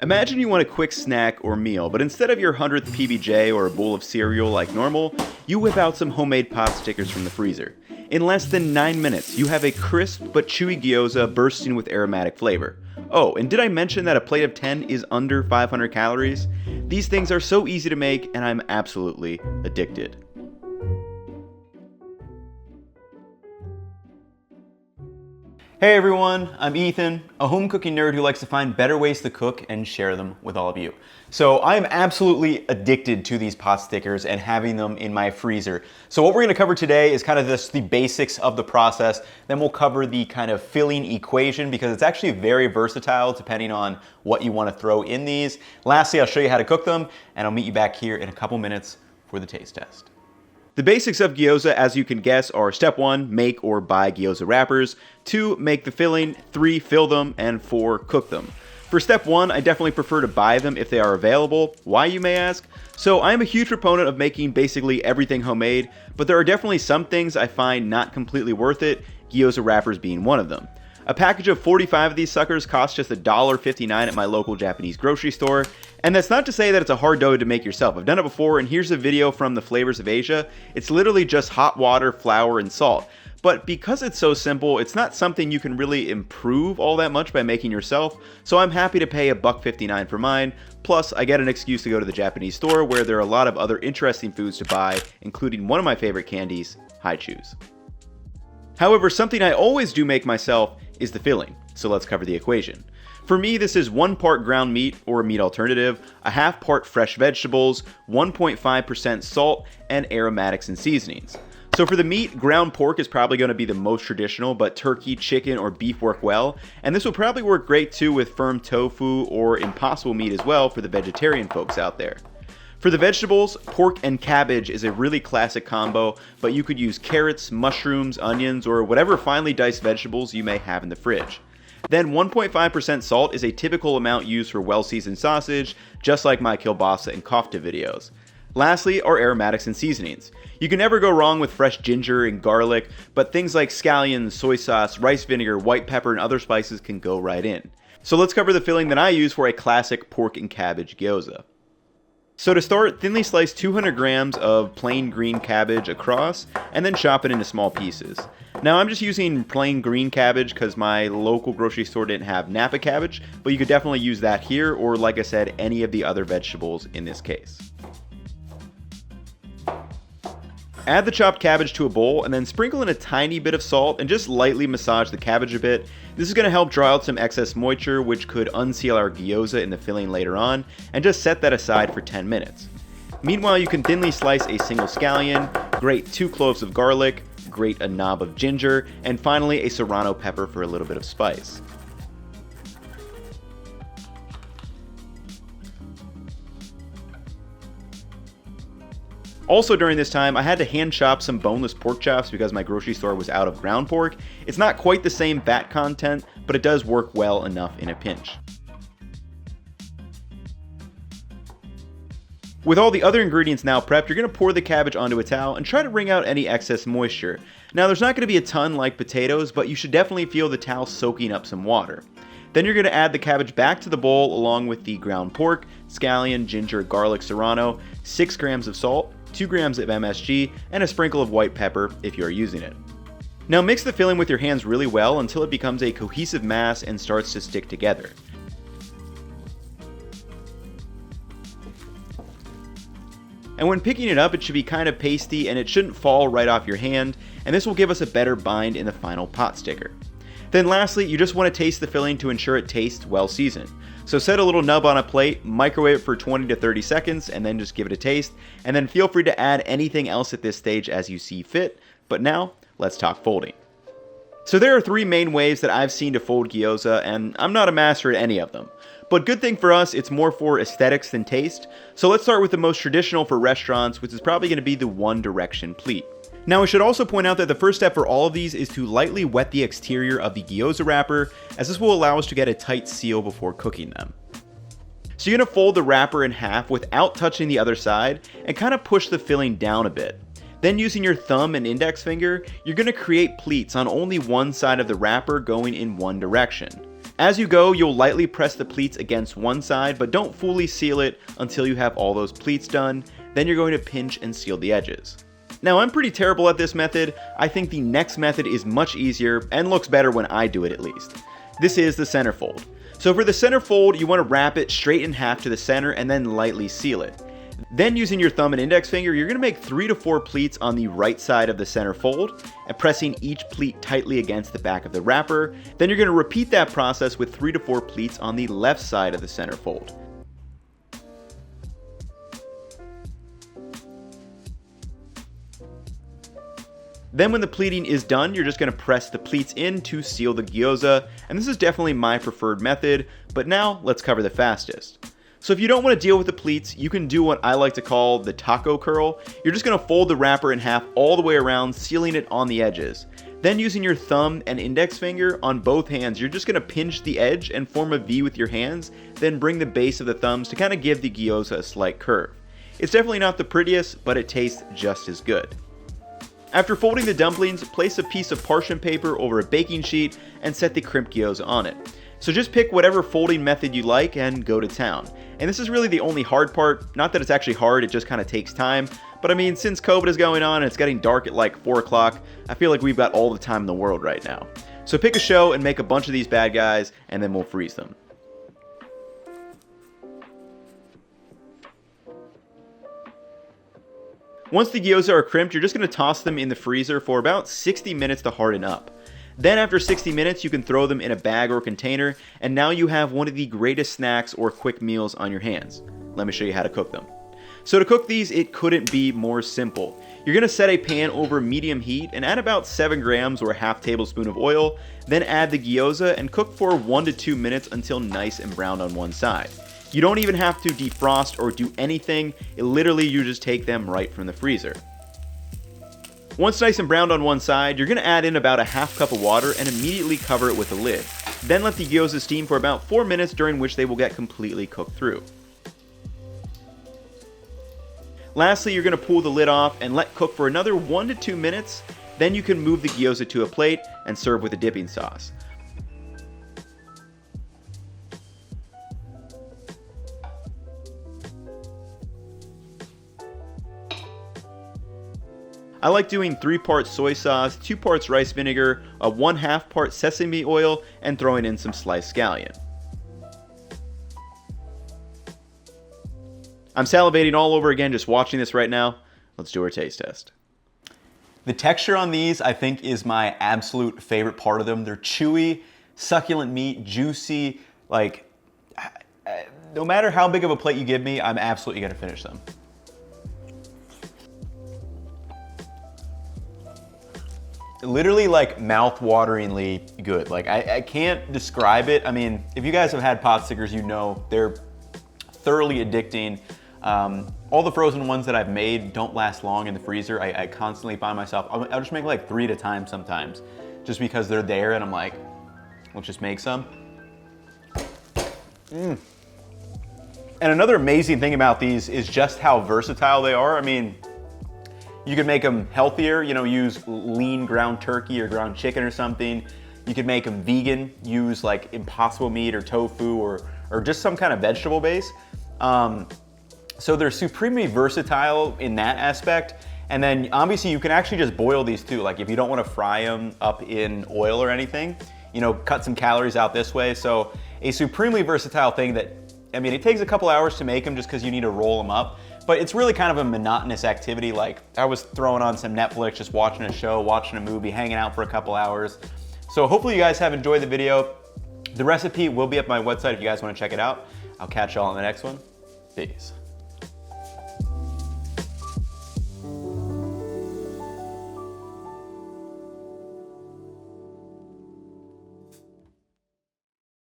Imagine you want a quick snack or meal, but instead of your 100th PBJ or a bowl of cereal like normal, you whip out some homemade pot stickers from the freezer. In less than 9 minutes, you have a crisp but chewy gyoza bursting with aromatic flavor. Oh, and did I mention that a plate of 10 is under 500 calories? These things are so easy to make, and I'm absolutely addicted. Hey everyone, I'm Ethan, a home cooking nerd who likes to find better ways to cook and share them with all of you. So I'm absolutely addicted to these pot stickers and having them in my freezer. So what we're going to cover today is kind of just the basics of the process. Then we'll cover the kind of filling equation because it's actually very versatile depending on what you want to throw in these. Lastly, I'll show you how to cook them, and I'll meet you back here in a couple minutes for the taste test. The basics of gyoza, as you can guess, are step 1, make or buy gyoza wrappers, 2, make the filling, 3, fill them, and 4, cook them. For step 1, I definitely prefer to buy them if they are available. Why, you may ask? So I am a huge proponent of making basically everything homemade, but there are definitely some things I find not completely worth it, gyoza wrappers being one of them. A package of 45 of these suckers costs just $1.59 at my local Japanese grocery store. And that's not to say that it's a hard dough to make yourself. I've done it before, and here's a video from the Flavors of Asia. It's literally just hot water, flour, and salt. But because it's so simple, it's not something you can really improve all that much by making yourself, so I'm happy to pay $1.59 for mine. Plus, I get an excuse to go to the Japanese store where there are a lot of other interesting foods to buy, including one of my favorite candies, Hi-Chews. However, something I always do make myself is the filling, so let's cover the equation. For me, this is 1 part ground meat or a meat alternative, a half part fresh vegetables, 1.5% salt, and aromatics and seasonings. So for the meat, ground pork is probably going to be the most traditional, but turkey, chicken, or beef work well, and this will probably work great too with firm tofu or impossible meat as well for the vegetarian folks out there. For the vegetables, pork and cabbage is a really classic combo, but you could use carrots, mushrooms, onions, or whatever finely diced vegetables you may have in the fridge. Then 1.5% salt is a typical amount used for well-seasoned sausage, just like my kielbasa and kofta videos. Lastly are aromatics and seasonings. You can never go wrong with fresh ginger and garlic, but things like scallion, soy sauce, rice vinegar, white pepper, and other spices can go right in. So let's cover the filling that I use for a classic pork and cabbage gyoza. So to start, thinly slice 200 grams of plain green cabbage across, and then chop it into small pieces. Now I'm just using plain green cabbage because my local grocery store didn't have Napa cabbage, but you could definitely use that here, or like I said, any of the other vegetables in this case. Add the chopped cabbage to a bowl and then sprinkle in a tiny bit of salt and just lightly massage the cabbage a bit. This is going to help draw out some excess moisture, which could unseal our gyoza in the filling later on, and just set that aside for 10 minutes. Meanwhile, you can thinly slice a single scallion, grate 2 cloves of garlic, grate a knob of ginger, and finally a serrano pepper for a little bit of spice. Also during this time, I had to hand chop some boneless pork chops because my grocery store was out of ground pork. It's not quite the same fat content, but it does work well enough in a pinch. With all the other ingredients now prepped, you're going to pour the cabbage onto a towel and try to wring out any excess moisture. Now there's not going to be a ton like potatoes, but you should definitely feel the towel soaking up some water. Then you're going to add the cabbage back to the bowl along with the ground pork, scallion, ginger, garlic, serrano, 6 grams of salt, 2 grams of MSG, and a sprinkle of white pepper if you are using it. Now mix the filling with your hands really well until it becomes a cohesive mass and starts to stick together. And when picking it up, it should be kind of pasty and it shouldn't fall right off your hand, and this will give us a better bind in the final pot sticker. Then lastly, you just want to taste the filling to ensure it tastes well seasoned. So set a little nub on a plate, microwave it for 20 to 30 seconds, and then just give it a taste, and then feel free to add anything else at this stage as you see fit. But now, let's talk folding. So there are 3 main ways that I've seen to fold gyoza, and I'm not a master at any of them. But good thing for us, it's more for aesthetics than taste. So let's start with the most traditional for restaurants, which is probably going to be the one direction pleat. Now I should also point out that the first step for all of these is to lightly wet the exterior of the gyoza wrapper, as this will allow us to get a tight seal before cooking them. So you're going to fold the wrapper in half without touching the other side and kind of push the filling down a bit. Then using your thumb and index finger, you're going to create pleats on only one side of the wrapper going in one direction. As you go, you'll lightly press the pleats against one side, but don't fully seal it until you have all those pleats done. Then you're going to pinch and seal the edges. Now, I'm pretty terrible at this method. I think the next method is much easier and looks better when I do it at least. This is the centerfold. So for the centerfold, you want to wrap it straight in half to the center and then lightly seal it. Then using your thumb and index finger, you're going to make 3 to 4 pleats on the right side of the center fold and pressing each pleat tightly against the back of the wrapper. Then you're going to repeat that process with 3 to 4 pleats on the left side of the center fold. Then when the pleating is done, you're just going to press the pleats in to seal the gyoza, and this is definitely my preferred method, but now let's cover the fastest. So if you don't want to deal with the pleats, you can do what I like to call the taco curl. You're just going to fold the wrapper in half all the way around, sealing it on the edges. Then using your thumb and index finger on both hands, you're just going to pinch the edge and form a V with your hands, then bring the base of the thumbs to kind of give the gyoza a slight curve. It's definitely not the prettiest, but it tastes just as good. After folding the dumplings, place a piece of parchment paper over a baking sheet and set the crimped gyoza on it. So just pick whatever folding method you like and go to town. And this is really the only hard part. Not that it's actually hard, it just kind of takes time. But I mean, since COVID is going on and it's getting dark at like 4 o'clock, I feel like we've got all the time in the world right now. So pick a show and make a bunch of these bad guys, and then we'll freeze them. Once the gyoza are crimped, you're just going to toss them in the freezer for about 60 minutes to harden up. Then after 60 minutes, you can throw them in a bag or container, and now you have one of the greatest snacks or quick meals on your hands. Let me show you how to cook them. So to cook these, it couldn't be more simple. You're going to set a pan over medium heat and add about 7 grams or a half tablespoon of oil, then add the gyoza and cook for 1 to 2 minutes until nice and brown on one side. You don't even have to defrost or do anything, literally you just take them right from the freezer. Once nice and browned on one side, you're going to add in about a half cup of water and immediately cover it with a lid. Then let the gyoza steam for about 4 minutes, during which they will get completely cooked through. Lastly, you're going to pull the lid off and let cook for another 1 to 2 minutes. Then you can move the gyoza to a plate and serve with a dipping sauce. I like doing 3 parts soy sauce, 2 parts rice vinegar, a 1/2 part sesame oil, and throwing in some sliced scallion. I'm salivating all over again just watching this right now. Let's do our taste test. The texture on these, I think, is my absolute favorite part of them. They're chewy, succulent meat, juicy. Like, no matter how big of a plate you give me, I'm absolutely gonna finish them. Literally like mouth-wateringly good. Like I can't describe it. I mean, if you guys have had pot stickers, you know they're thoroughly addicting. All the frozen ones that I've made don't last long in the freezer. I constantly find myself, I'll just make like 3 at a time sometimes, just because they're there and I'm like, let's just make some. And another amazing thing about these is just how versatile they are. I mean, you could make them healthier, you know, use lean ground turkey or ground chicken or something. You could make them vegan, use like impossible meat or tofu or just some kind of vegetable base. So they're supremely versatile in that aspect. And then obviously you can actually just boil these too. Like if you don't want to fry them up in oil or anything, you know, cut some calories out this way. So a supremely versatile thing that, I mean, it takes a couple hours to make them just because you need to roll them up. But it's really kind of a monotonous activity. Like I was throwing on some Netflix, just watching a show, watching a movie, hanging out for a couple hours. So hopefully you guys have enjoyed the video. The recipe will be up on my website if you guys want to check it out. I'll catch y'all on the next one. Peace.